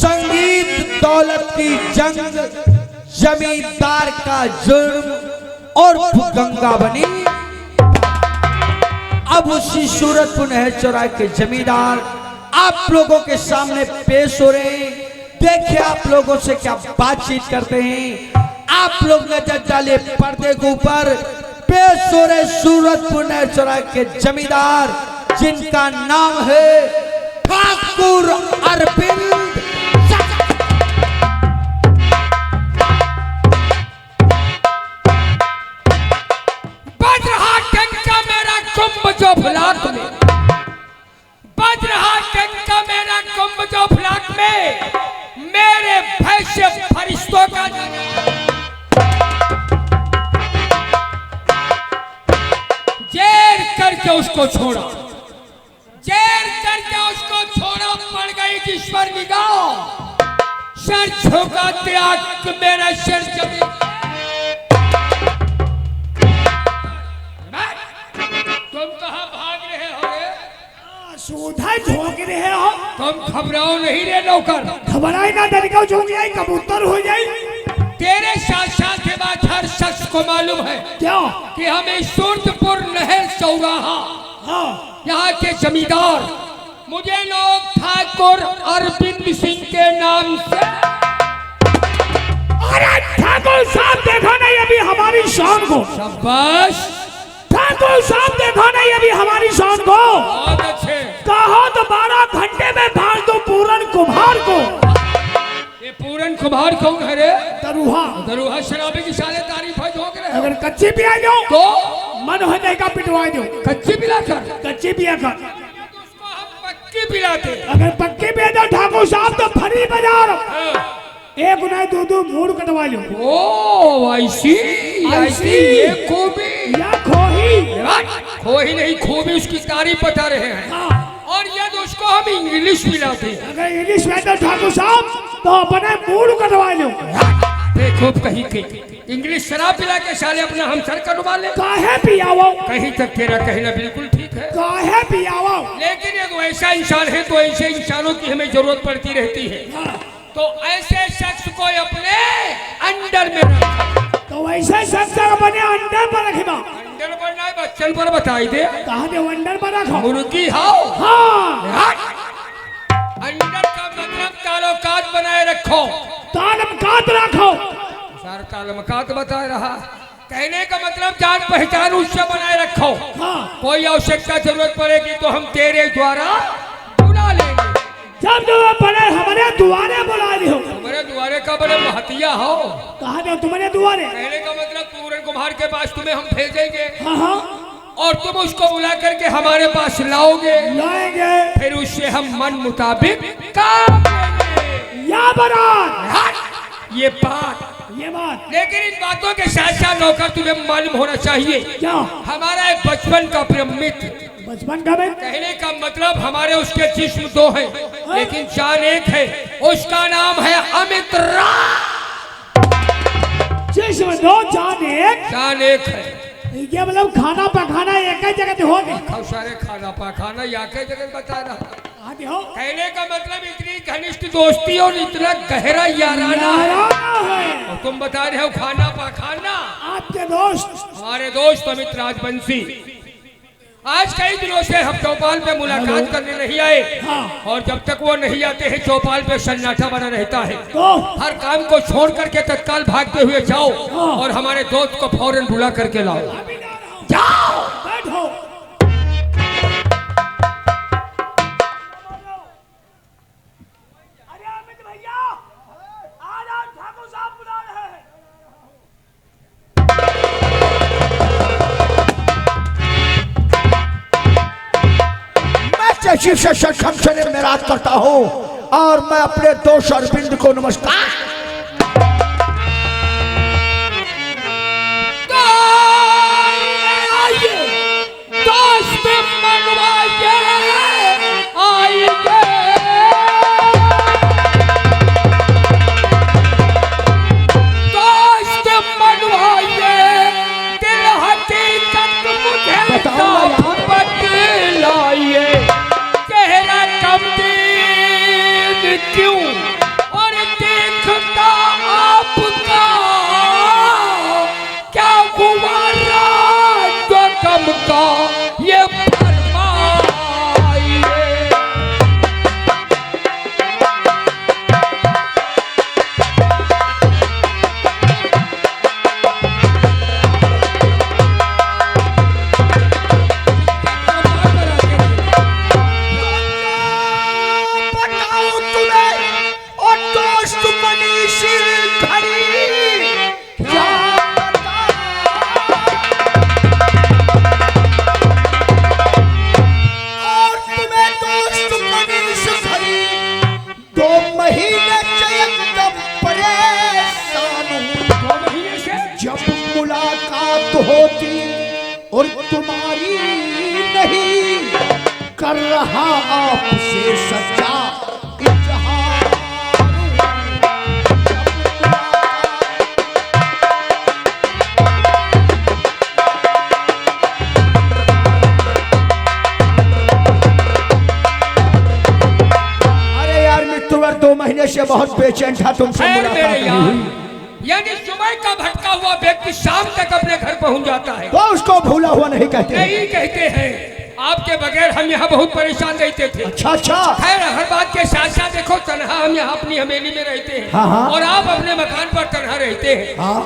संगीत दौलत की जंग, जमींदार का जुर्म और गंगा बनी। अब उसी सूरतपुर नहर चौराहे के जमींदार आप लोगों के सामने पेश हो रहे हैं। देखिए आप लोगों से क्या बातचीत करते हैं। आप लोग नजर डालिए पर्दे के ऊपर। पेश हो रहे सूरतपुर नहर चौराहे के जमींदार, जिनका नाम है ठाकुर अरविंद। बज रहा टंका मेरा कुंभ जो फलाक में, बज रहा टंका मेरा कुंभ जो फलाक में, मेरे भय से फरिश्तों का जेर करके उसको छोड़ा, जेर करके उसको छोड़ा। पड़ गई ईश्वर निगाह, सर झुका त्याग मेरा सिर जमीन। तुम कहाँ भाग रहे हो रे? सोधा झोंक रहे हो। तुम घबराओ नहीं रे नौकर। घबराई ना, डरका झोंक जाए, कबूतर हो जाए। तेरे साथ साथ के बाद हर शख्स को मालूम है क्या कि हमें सूरतपुर नहर चौराहा, हाँ, यहाँ के जमींदार मुझे लोग ठाकुर अरविंद सिंह के नाम से। अरे ठाकुर साहब देखो नहीं अभी हमारी शान को। शाबाश ठाकुर साहब देखो नहीं अभी हमारी शान को। बहुत अच्छे। कहो तो 12 घंटे में भाग दो पूरन कुम्हार को। ये पूरन कुम्हार कौन है रे? दरुहा। दरुहा शराबी की साले तारीफ है झोंक रहे हो। अगर कच्ची पिया दो तो मन हो जाएगा पिटवा दो। कच्ची पिलाकर, कच्ची पिया कर। उसको हम पक्की पिलाते। अगर पक्की पिया दो ठाकुर साहब तो फरी बाजार हाँ। एक उन्हें दो मूड कटवा लो। ओ ऐसी ये खूबी या खोही। खोही नहीं, खूबी उसकी तारीफ बता रहे हैं। हाँ। और यदि उसको हम इंग्लिश पिलाते हैं, अगर इंग्लिश में तो ठाकुर साहब तो अपने मूड कटवा लो। देखो कहीं के इंग्लिश शराब पिला के साले अपना हम सर कटवा ले। काहे पियावो? कहीं तक तेरा कहना बिल्कुल ठीक है, काहे पियावो? लेकिन एक ऐसा इंसान है तो ऐसे इंसानों की हमें जरूरत पड़ती रहती है। हाँ। तो ऐसे शख्स को अपने अंडर में रख। तो वैसे शख्स अपने अंडर पर रखना। अंडर पर नहीं, बच्चन पर बताई दे। कहा दे अंडर पर रखो। मुर्गी हाओ। हाँ। अंडर का मतलब ताल्लुकात बनाए रखो। ताल्लुकात रखो। सर ताल्लुकात बता रहा, कहने का मतलब जान पहचान उससे बनाए रखो। हाँ। कोई आवश्यकता जरूरत पड़ेगी तो हम तेरे द्वारा बुला लेंगे। जब जरूरत पड़े हमारे दुआरे बुला दियो। तुम्हारे द्वारे का बड़े महतिया हो। कहा दे तुम्हारे दुआरे। कहने का मतलब पूरन कुम्हार के पास तुम्हें हम भेजेंगे। हाँ हाँ। और तुम उसको बुला करके हमारे पास लाओगे। लाएंगे। फिर उससे हम मन मुताबिक काम लेंगे। या बरात। ये बात, ये बात। लेकिन इन बातों के साथ साथ नौकर तुम्हें मालूम होना चाहिए, क्या? हमारा एक बचपन का प्रिय मित्र, बचपन का में कहने का मतलब हमारे उसके जिस्म दो हैं लेकिन जान एक है। उसका नाम है अमित राय। जिसमें दो जान एक। जान एक है। ये मतलब खाना पकाना एक ही जगह हो गई। खूब सारे खाना पाखाना या के जगह बता रहा। हो कहने का मतलब इतनी घनिष्ठ दोस्ती और इतना गहरा याराना है। और तुम बता रहे हो खाना पाखाना। आपके दोस्त, हमारे दोस्त अमित राजवंशी आज कई दिनों से हम चौपाल पे मुलाकात करने नहीं आए। हाँ। और जब तक वो नहीं आते हैं चौपाल पे सन्नाटा बना रहता है। तो हर काम को छोड़ करके तत्काल भागते हुए जाओ। हाँ। और हमारे दोस्त को फौरन बुला करके लाओ। जाओ। बैठो। अरे अमित भैया, आज आप ठाकुर साहब बुला रहे हैं। मैं शिव से सक्षम से मेराज करता हूँ और मैं अपने दोस्त अरविंद को नमस्कार। दोस्त मनवाइए आइए। दोस्त मनवाइए, दिल हकीकत मुझे बतलाइए। चेहरा कमदीन क्यों और तुम्हारी नहीं कर रहा आपसे सच्चा इजहार। अरे यार मित्रवर 2 महीने से बहुत बेचैन था, तुमसे खैर मुलाकात मेरे नहीं यार, हुई। यानी सुबह का भटका हुआ व्यक्ति शाम तक अपने घर पहुंच जाता है। तो उसको भूला हुआ नहीं कहते। नहीं कहते हैं, आपके बगैर हम यहाँ बहुत परेशान रहते थे। अच्छा अच्छा। खैर हर बात के साथ साथ देखो, तनहा हम यहाँ अपनी हवेली में रहते हैं। हाँ, हाँ। और आप अपने मकान पर तनहा रहते हैं। हाँ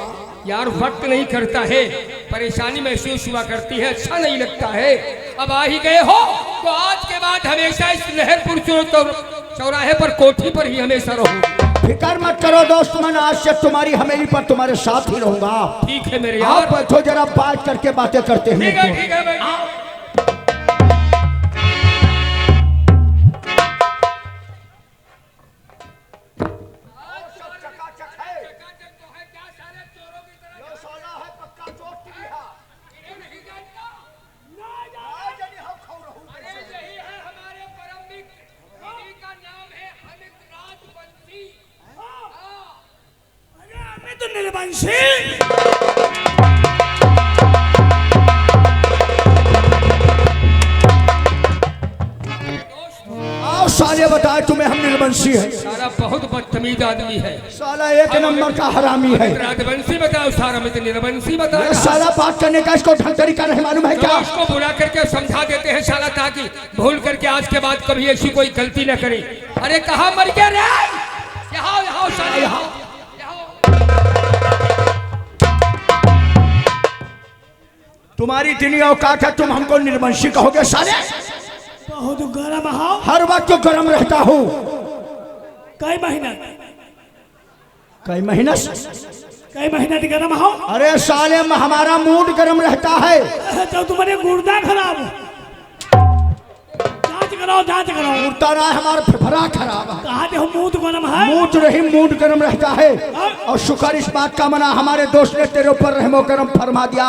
यार वक्त नहीं करता है, परेशानी महसूस हुआ करती है, अच्छा नहीं लगता है। अब आ ही गए हो तो आज के बाद हमेशा इस लहरपुर चौराहे पर कोठी पर ही हमेशा रहो। फिकर मत करो दोस्त, मैं आज से तुम्हारी हवेली पर तुम्हारे साथ ही रहूंगा। ठीक है मेरे आप यार। बैठो जरा, बात करके बातें करते हैं। ठीक है भाई। तो निर्वंशी आओ साले बताए तुम्हें हम निर्वंशी है। सारा बहुत बदतमीज आदमी है। साला एक नंबर का हरामी है। राजवंशी बताओ, सारा में तो निर्वंशी बताओ। ये साला बात करने का इसको ढंग तरीका नहीं मालूम है क्या? इसको बुला करके समझा देते हैं साला, ताकि भूल करके आज के बाद कभी ऐसी कोई गलती न करे। अरे कहाँ मर गया रे? यहाँ यहाँ साले यहाँ। तुम्हारी इतनी औकात है, तुम हमको निर्वंशी कहोगे साले? बहुत गर्म हो। हर वक्त तो गर्म रहता हूँ। कई महीना कई महीना से? कई महीना से गर्म हो। अरे साले हमारा मूड गर्म रहता है। तो तुम्हारे गुर्दा खराब हो। जांच करो। उड़ता रहा है, हमारा फेफड़ा खराब है। कहा थे मूड गर्म है। मूड नहीं, मूड गर्म रहता है। और शुक्र इस बात का मना, हमारे दोस्त ने तेरे ऊपर रहमो करम फरमा दिया।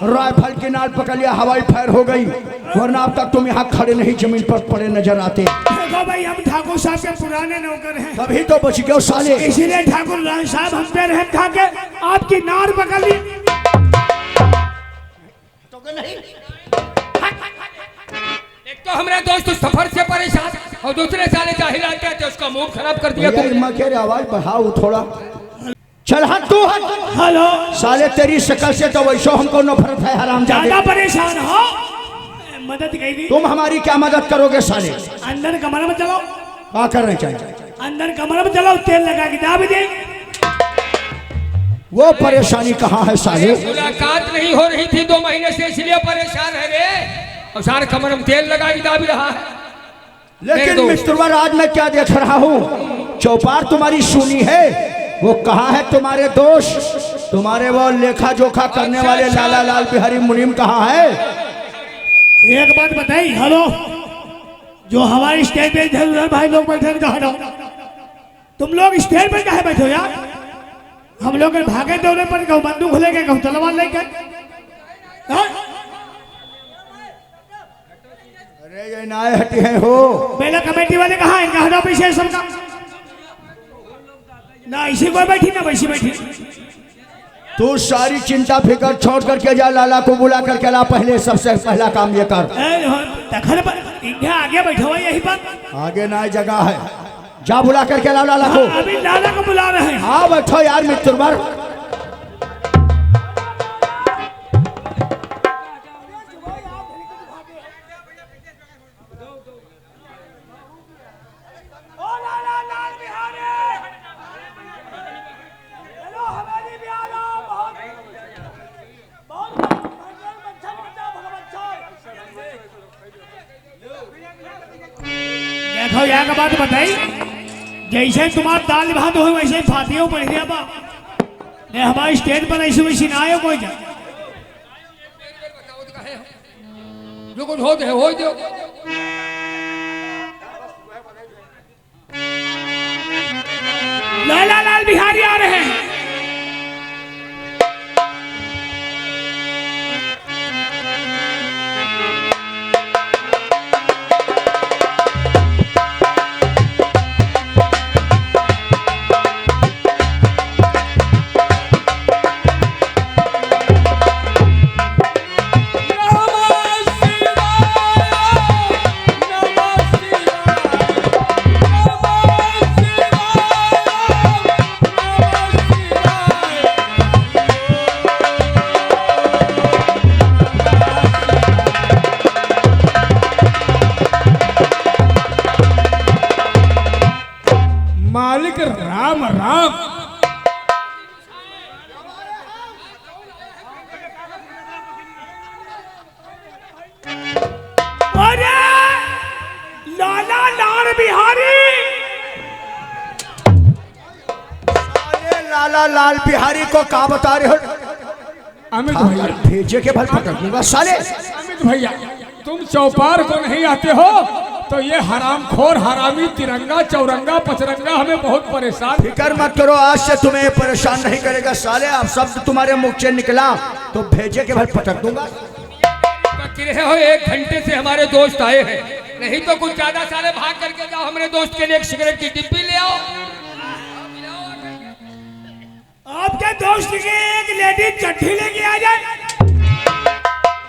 राइफल की नाल पकड़ लिया, हवाई फायर हो गई, वरना अब तक तुम यहाँ खड़े नहीं जमीन पर पड़े नजर आते। देखो भाई, हम ठाकुर साहब के पुराने नौकर हैं, तभी तो बच गए साले। इसीलिए ठाकुर साहब हम पे रहम खा के आपकी नार पकड़ ली। एक तो हमारे दोस्त सफर से परेशान और दूसरे साले जाहिल आते थे, उसका मूड खराब कर दिया तुमने। आवाज बढ़ाओ थोड़ा। चल हट तू हट। हेलो साले तेरी शक्ल से तो वैसे हमको नफरत है, हरामजादे। ज्यादा परेशान हो, मदद कही थी। तुम हमारी क्या मदद करोगे साले? अंदर कमरे में चलो। क्या करना चाहिए? अंदर कमरे में चलो, तेल लगा के दाब दे। वो परेशानी कहाँ है साले? मुलाकात नहीं हो रही थी 2 महीने से, इसलिए परेशान है रे। और सारे कमर में तेल लगा के दाब रहा है। लेकिन मिस्टर आज मैं क्या देख रहा हूँ, चौपार तुम्हारी सुनी है। वो कहाँ है तुम्हारे दोस्त, तुम्हारे वो लेखा जोखा करने वाले लाला लाल बिहारी मुनीम कहाँ है? एक बात बताई। हेलो, जो हमारे स्टेज पे इधर उधर भाई लोग बैठे हैं, कहाँ रहो? तुम लोग स्टेज पे कहाँ बैठे हो यार? हम लोग भागे दौड़े पर कहूँ बंदूक लेके, कहूँ तलवार लेके। अरे ये नाय हटी है हो। मेला कमेटी वाले कहाँ हैं? कहाँ पीछे सबका? ना इसी को बैठी ना वैसी बैठी। तू सारी चिंता फिकर छोड़ करके जा, लाला को बुला करके ला। पहले सबसे पहला काम ये कर। आगे बैठो हुआ यही पर। आगे ना जगह है, जा बुला करके ला लाला को। अभी लाला को बुला रहे हैं। हाँ बैठो यार मित्र। देखो यहाँ का बात बताई, जैसे तुम्हारा दाल भात हो वैसे फातियों पढ़ दिया बा। ने हमारे स्टेज पर ऐसे वैसे ना आयो कोई जा। जो कुछ हो दो। लाला लाल बिहारी आ रहे हैं। मालिक राम राम। अरे लाला लाल बिहारी, अरे लाला लाल बिहारी को कहा बता रहे हो? अमित भैया, भेजे के भल पकड़ दूंगा साले। अमित भैया, तुम चौपार को नहीं आते हो तो ये हरामखोर हरामी तिरंगा चौरंगा पचरंगा हमें बहुत परेशान। फिक्र मत करो, आज से तुम्हें परेशान नहीं करेगा साले। अब शब्द तुम्हारे मुख से निकला तो भेजे के भल पटक दूंगा। रहे हो 1 घंटे से हमारे दोस्त आए हैं, नहीं तो कुछ ज्यादा सारे भाग करके जाओ, हमारे दोस्त के लिए एक सिगरेट की डिब्बी ले आओ। आपके दोस्त के एक लेडी चड्ढी लेके आ जाए,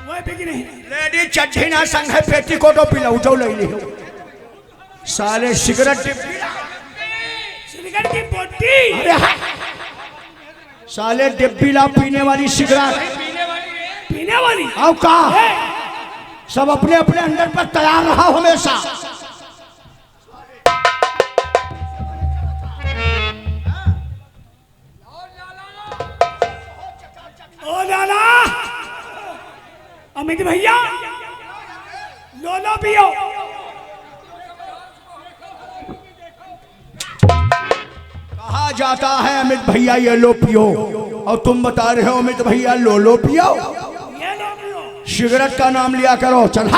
वो भी नहीं। लेडी चड्ढी ना संग है, पेटी कोटो पिला उठो ले लियो साले। सिगरेट डिब्बी, सिगरेट की बोटी, अरे हाँ। साले डिब्बी ला पीने वाली सिगरेट, पीने वाली। आओ कहा सब अपने अपने अंदर पर तैयार रहा हमेशा। ओ लाला, अमित भैया, लो लो पियो। कहा जाता है अमित भैया ये लो पियो, और तुम बता रहे हो अमित भैया लो लो पियो। ये लो पियो, सिगरेट का नाम लिया करो। चल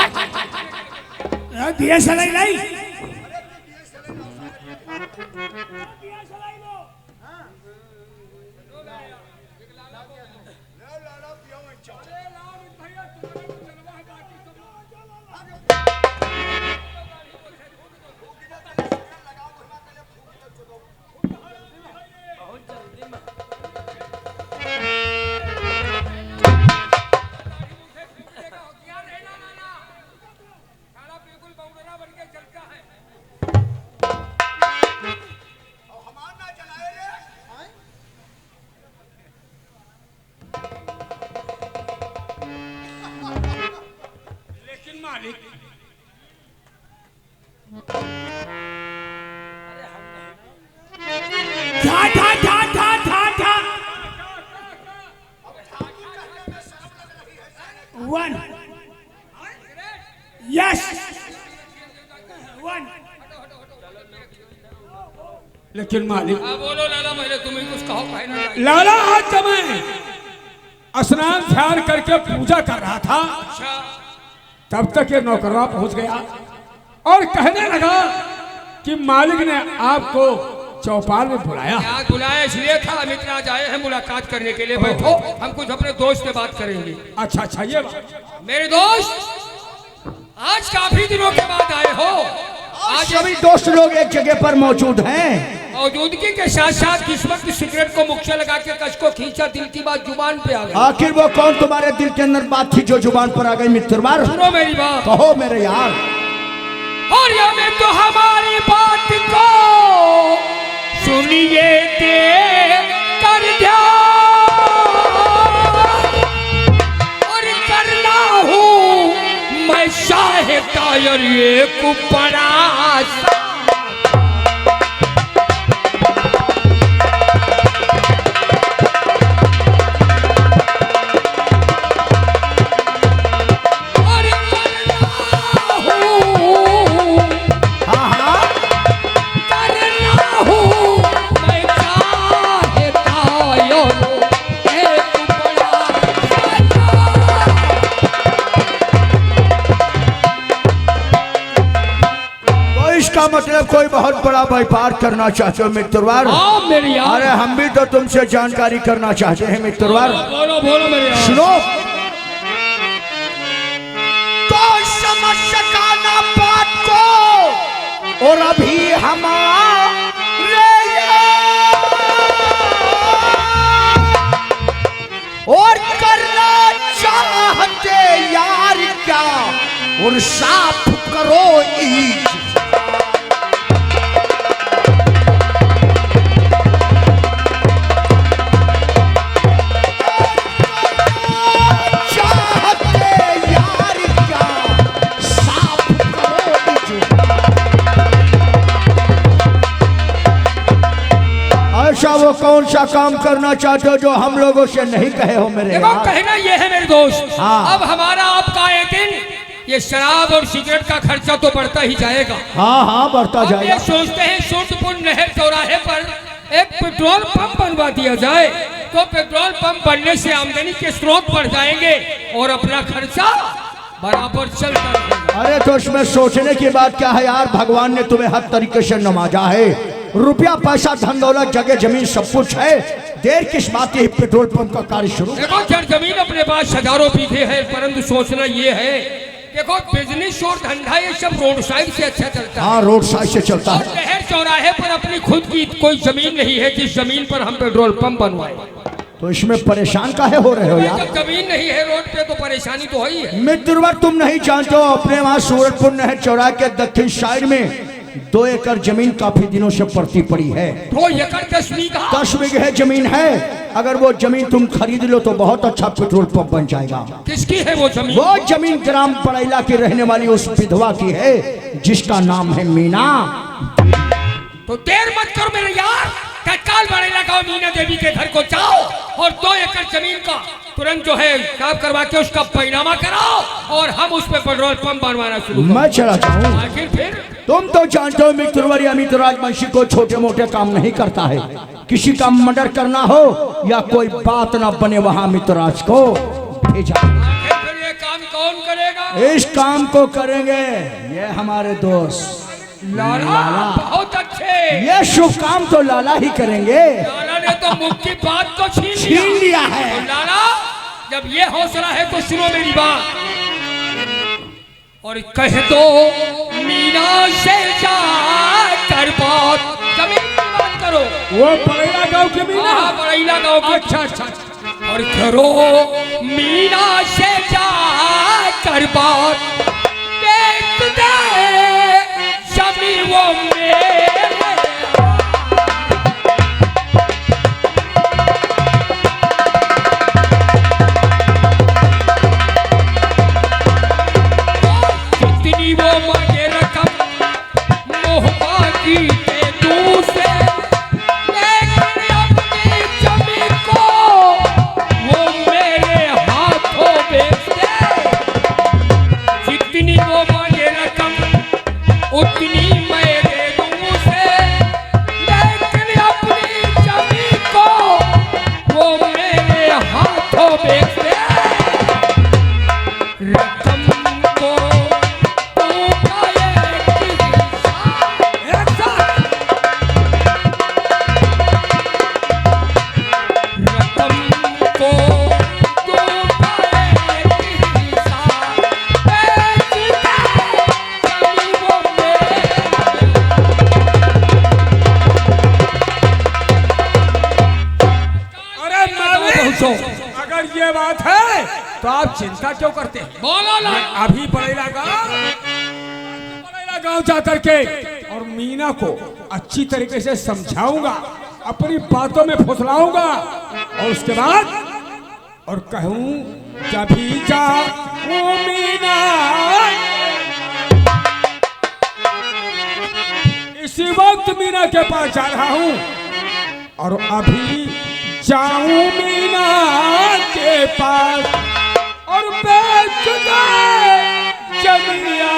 दिया सलाई लाई। था था था था था था 1 यस 1। लेकिन मालिक, बोलो लाला, पहले तुम ही कुछ कहो। पहले लाला आज जब मैं स्नान ध्यान करके पूजा कर रहा था, तब तक ये नौकरवा पहुंच गया और कहने लगा कि मालिक ने आपको चौपाल में बुलाया। आज बुलाया इसलिए था, मित्र आज आए हैं मुलाकात करने के लिए। बैठो, हम कुछ अपने दोस्त से बात करेंगे। अच्छा अच्छा, ये बात। मेरे दोस्त, आज काफी दिनों के बाद आए हो। आज सभी दोस्त लोग एक जगह पर मौजूद हैं। मौजूदगी के साथ साथ किस्मत की सिगरेट को मुख से लगा के कस को खींचा, दिल की बात जुबान पे आ गई। आखिर वो कौन तुम्हारे दिल के अंदर बात थी जो जुबान पर आ गई मित्रवार? सुनो मेरी बात, कहो मेरे यार। और ये में तो हमारी बात को सुनिए दे कर ध्यान, और करना हूँ मैं शाह कायर एक बड़ा मतलब कोई बहुत बड़ा व्यापार करना चाहते हो मित्रवार? हाँ मेरे यार। अरे हम भी तो तुमसे जानकारी करना चाहते हैं मित्रवार। बोलो बोलो मेरे यार। सुनो, कोई समझ सका ना बात को, और अभी हमारे और करना चाहते यार क्या, और साफ करो ईद। अच्छा वो कौन सा काम करना चाहते हो जो हम लोगों से नहीं कहे हो मेरे देखो यार? कहना ये है मेरे दोस्त, हाँ। अब हमारा आपका एक दिन ये शराब और सिगरेट का खर्चा तो बढ़ता ही जाएगा। हाँ हाँ बढ़ता अब ये जाएगा। सोचते हैं सूरजपुर नहर चौराहे पर एक पेट्रोल पंप बनवा दिया जाए, तो पेट्रोल पंप बनने से आमदनी के स्रोत बढ़ जाएंगे और अपना खर्चा बराबर चलता रहेगा। अरे तो इसमें सोचने की बात क्या है यार, भगवान ने तुम्हें हर तरीके से नवाजा है, रुपया पैसा धन दौलत जगह जमीन सब कुछ है, देर किस बात की पेट्रोल पंप का कार्य शुरू। देखो जड़ जमीन अपने पास हजारों बीघे है, परंतु सोचना ये है, देखो बिजनेस और धंधा ये सब रोड साइड से अच्छा चलता है। हाँ रोड साइड से चलता और है। नहर चौराहे पर अपनी खुद की कोई जमीन नहीं है जिस जमीन पर हम पेट्रोल पंप बनवाए। तो इसमें परेशान काहे हो रहे हो यार? जब जमीन नहीं है रोड पे तो परेशानी तो है ही है। मित्रवर तुम नहीं जानते हो, अपने वहाँ सूरजपुर नहर चौराहे के दक्षिण साइड में 2 एकड़ जमीन काफी दिनों से पड़ती पड़ी है। 2 एकड़ 10 बीघा 10 बीघे जमीन है, अगर वो जमीन तुम खरीद लो तो बहुत अच्छा पेट्रोल पंप बन जाएगा। किसकी है वो जमीन? वो जमीन ग्राम बड़ैला की रहने वाली उस विधवा की है जिसका नाम है मीना। तो देर मत करो मेरे यार, तत्काल बड़ैला गांव मीना देवी के घर को जाओ और 2 एकड़ जमीन का तुरंत जो है काम करवा के उसका पैनामा कराओ और हम उस पे पेट्रोल पंप बनवाना शुरू करें। मैं चला जाऊं? आखिर फिर तुम तो जानते हो मित्रवर अमित राजवंशी को छोटे मोटे काम नहीं करता है, किसी का मर्डर करना हो या कोई बात ना बने वहां मित्रराज को भेजा। आखिर फिर ये काम कौन करेगा? इस काम को करेंगे ये हमारे दोस्त लाला। बहुत अच्छे, ये शुभ काम तो लाला ही करेंगे। लाला ने तो मुख की बात तो छीन लिया है। तो लाला जब ये हौसला है तो सुनो मेरी बात और कह दो मीना से जा कर बात, जमीन की बात करो। वो बड़ैला गांव के मीना। हाँ बड़ैला गांव की। अच्छा अच्छा। और करो मीना से जा कर बात, देख दे जमी वो मेरे कितनी वो मांगे रकम मोहबा की दे दूं से, लेकिन अपनी जमी को वो मेरे हाथों बेच दे। जितनी वो मांगे रकम उतनी मैं दे दूं से, लेकिन अपनी जमी को वो मेरे हाथों बेच दे। रकम को तू पाए एक साथ, रकम को तू पाए बेच दे, जमी वो मेरे। अरे पहुंचो। अगर ये बात है तो आप चिंता क्यों करते हैं? बोलो ना। अभी बड़ैला गांव जा करके और मीना को अच्छी तरीके से समझाऊंगा, अपनी बातों में फुसलाऊंगा और उसके बाद और कहूं जभी जा ओ मीना, इसी वक्त मीना के पास जा रहा हूं और अभी जाऊं मीना के पास और बेच दे जमिया।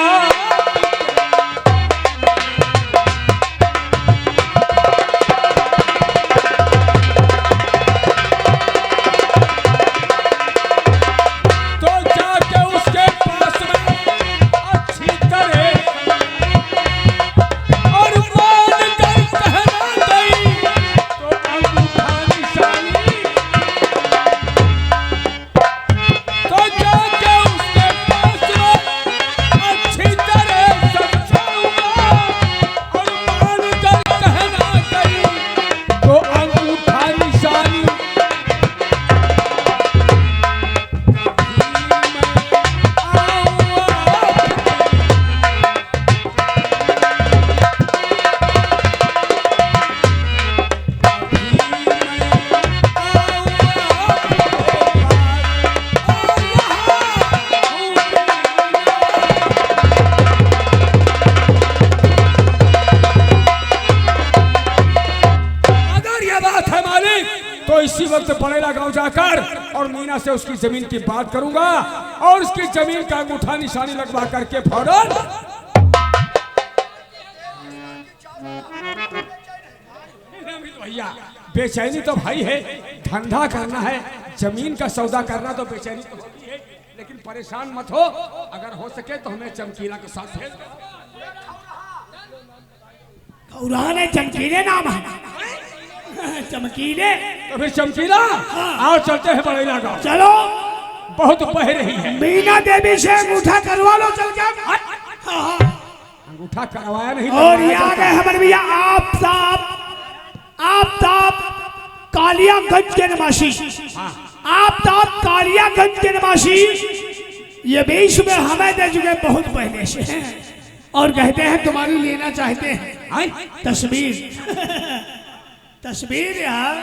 तो जाके उसके पास में अच्छी तरह और मान कर कहना गई तो अंगूठा निशानी, तो जाके उसके पास में अच्छी तरह तो इसी वक्त बड़ेला गांव जाकर और मीना से उसकी जमीन की बात करूंगा और उसकी जमीन का अंगूठा निशानी लगवा करके फौरन भैया बेचैनी तो भाई है, धंधा करना है, जमीन का सौदा करना तो बेचैनी तो होती है, लेकिन परेशान मत हो। अगर हो सके तो हमें चमकीला के साथ भेज दो। खौरान है, चमकीले नाम है, चमकीले। तो फिर चमकीला आओ चलते हैं बड़ेला गांव। चलो, बहुत बह रही है। मीना देवी से अंगूठा करवा लो चल के। हाँ। अंगूठा करवाया नहीं और ये आ गए हमारे भैया आफताब कालियागंज के निवासी, आफताब कालियागंज के निवासी। ये बीच में हमें दे चुके बहुत पहले से हैं और कहते हैं तुम्हारी लेना चाहते हैं तस्वीर। तस्वीर यार,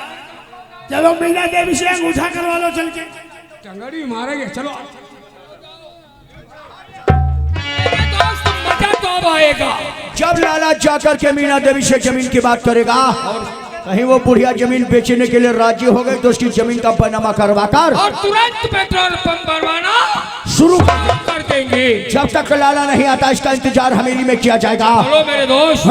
चलो मीना देवी से अंगूठा करवा लो चल के। टंगड़ी मारेंगे, चलो। दोस्त मजा तो अब आएगा जब लाला जाकर के मीना देवी से जमीन की बात करेगा, कहीं वो बुढ़िया जमीन बेचने के लिए राजी हो गई तो उसकी जमीन का पैनामा करवाकर और तुरंत पेट्रोल पंप बनवाना शुरू कर देंगे। जब तक लाला नहीं आता इसका इंतजार हवेली में किया जाएगा। चलो मेरे दोस्त,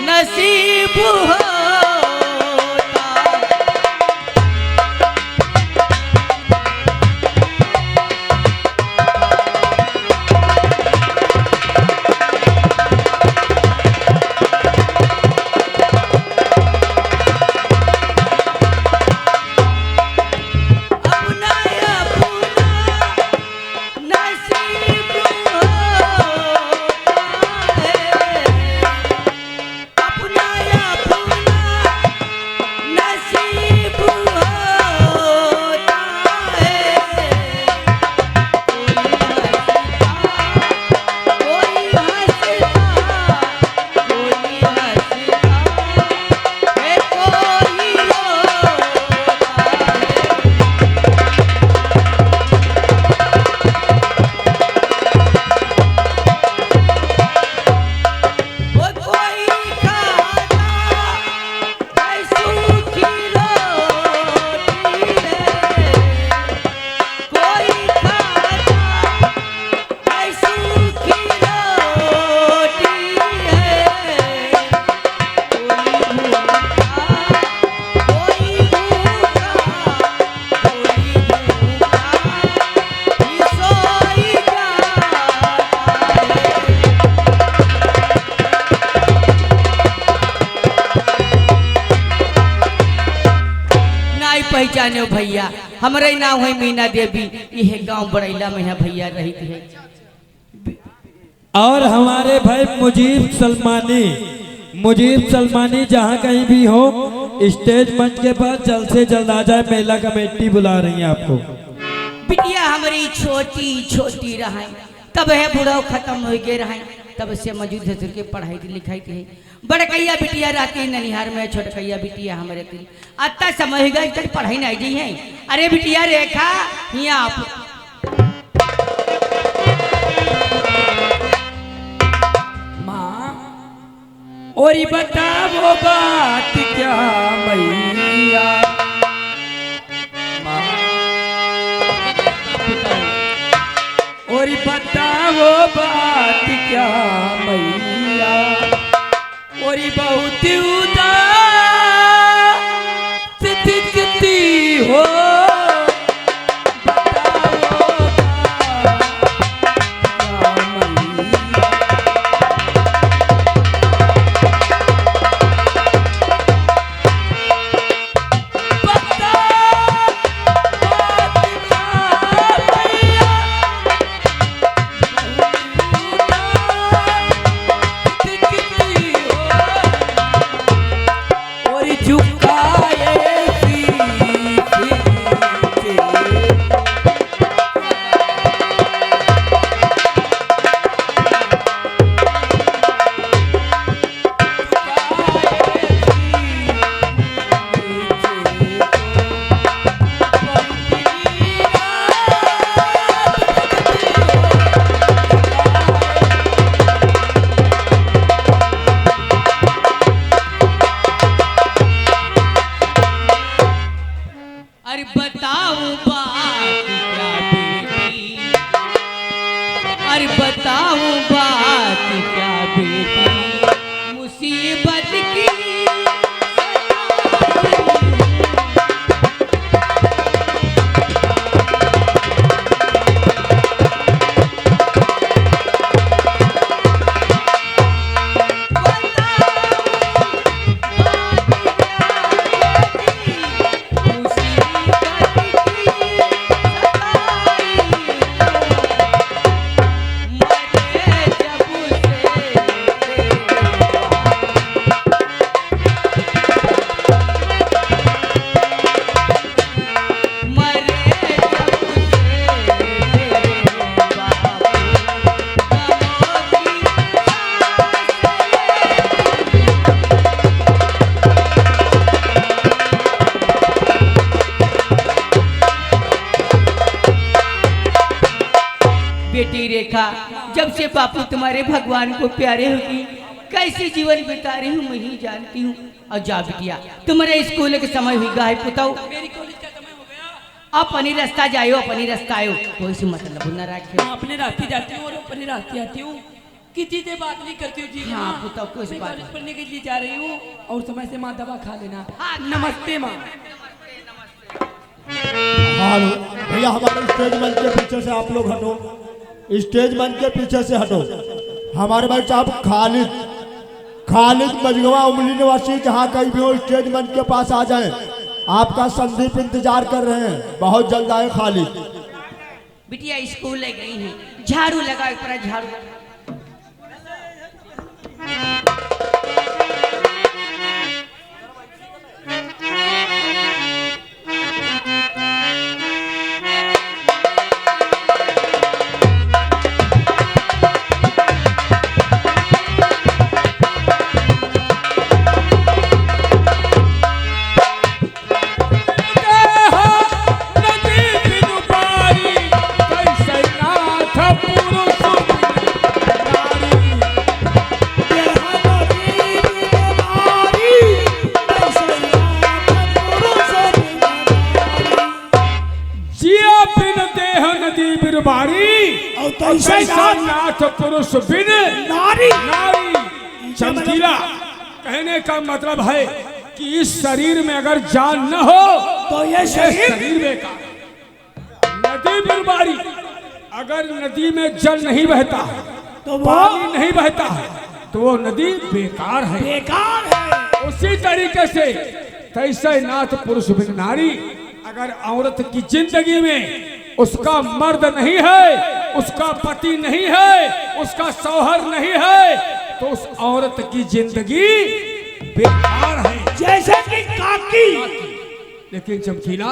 नसीब हो पहचाने भैया, हमारे नाम है मीना देवी, यह गांव बड़ैला में है भैया रहती है। और हमारे भाई मुजीब सलमानी जहाँ कहीं भी हो स्टेज मंच के पास जल्द से जल्द आ जाए, मेला कमेटी बुला रही है आपको। बिटिया हमारी छोटी छोटी रहा तब है बुढ़ाओ खत्म हो गए रहा तब से मौजूद है के पढ़ाई थी लिखाई थी। बड़कैया बिटिया रहती ननिहार में, छोटकैया बिटिया हमारे थी अत्ता समझ गए तक पढ़ाई नहीं दी है। अरे बिटिया रेखा यहाँ आप और बताओ बात क्या मैया, और बताओ बात क्या मैया, और बहुत उदास दिखती हो, देखा जब से बापू तुम्हारे भगवान को प्यारे होगी कैसे जीवन बिता रही हूँ मैं ही जानती हूँ। और जा बिटिया तुम्हारे स्कूल के समय हुई गाय पुताऊ मेरी कॉलेज का समय हो गया। अपनी रास्ता जायो अपनी रास्ता आयो कोई से मतलब न रखे। मैं अपने रास्ते जाती हूँ और अपने रास्ते आती हूँ, किसी से बात नहीं करती हूँ जी। हाँ, पुताऊ, कोई से मैं बात कॉलेज नहीं। पढ़ने के लिए जा रही हूँ और समय से माँ दवा खा लेना। हाँ, नमस्ते माँ। हालो भैया, हमारे स्टेज मंच के पीछे से आप लोग हटो, स्टेज मंच के पीछे से हटो। हमारे भाई साहब खालिद मजगवा उमली निवासी जहाँ कहीं भी हो स्टेज मंच के पास आ जाएं। आपका संदीप इंतजार कर रहे हैं, बहुत जल्द आए खालिद। बिटिया स्कूल ले गई है, झाड़ू लगा ऊपर झाड़ू। नाथ पुरुष बिन नारी चमकीला। कहने का मतलब है कि इस शरीर में अगर जान न हो तो ये शरीर बेकार। नदी बिरबारी, अगर नदी में जल नहीं बहता है तो वो पानी नहीं बहता है तो वो नदी बेकार है। बेकार है। उसी तरीके से तैसे नाथ पुरुष बिन नारी, अगर औरत की जिंदगी में उसका मर्द नहीं है, उसका पति नहीं है, उसका शौहर नहीं है, तो उस औरत की जिंदगी बेकार है। जैसे कि काकी। लेकिन चमकीला,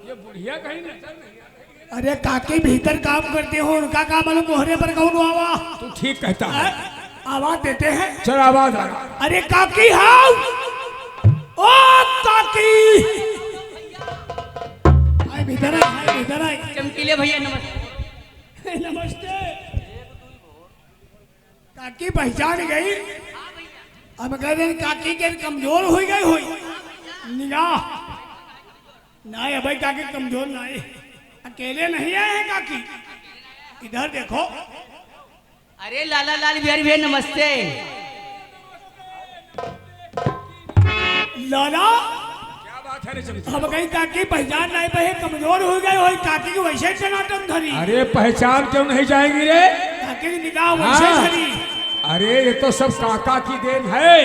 ये बुढ़िया कहीं नजर नहीं। अरे काकी भीतर काम करते हो, उनका काम मालूम मोहरे पर कौन आवा? तू ठीक कहता है, आवाज देते हैं। चल आवाज आ रहा। अरे काकी हाउ, ओ काकी, आए भीतर आए, भीतर आए। चमकीले भैया नमस्ते। नमस्ते। काकी पहचान गई? अब कह रहे काकी के कमजोर हो गई हुई निगाह ना है भाई, काकी कमजोर ना है, अकेले नहीं आए हैं काकी, इधर देखो। अरे लाला लाल बिहारी भैया नमस्ते। लाला क्या बात है रे चमकीला? अब कहीं काकी पहचान नहीं पाए, कमजोर हो गई हुई, काकी की वैसे टनाटन धरी, अरे पहचान क्यों नहीं जाएंगी रे? काकी की निगाह वैसे हाँ। धरी। अरे ये तो सब काका की देन है।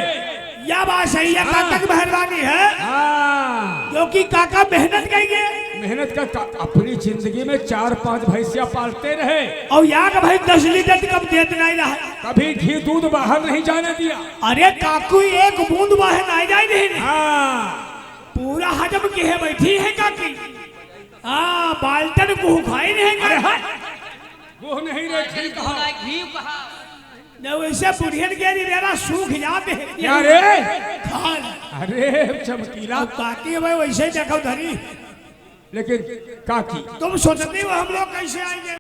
यह बात सही है, काका की मेहरबानी है, हाँ, क्योंकि काका मेहनत करेंगे मेहनत का अपनी जिंदगी में 4-5 भैंसिया पालते रहे, और यहाँ का भाई 10 लीटर कम देते नहीं रहा। कभी घी दूध बाहर नहीं जाने दिया। अरे काकू एक बूंद बाहर नहीं जाए नहीं, हाँ, पूरा हजम की है, बैठी है काकी। हाँ, बाल्टन को खाई नहीं अरे गए। हाँ, वो नहीं रे, घी कहा। घी कहा। न वैसे बुढ़ियन के लिए मेरा सूख जाते हैं। क्या रे? खान। अरे चमकीला, अब काकी भाई वैसे देखो धरी, लेकिन काकी तुम सोचते हो हम लोग कैसे आएंगे?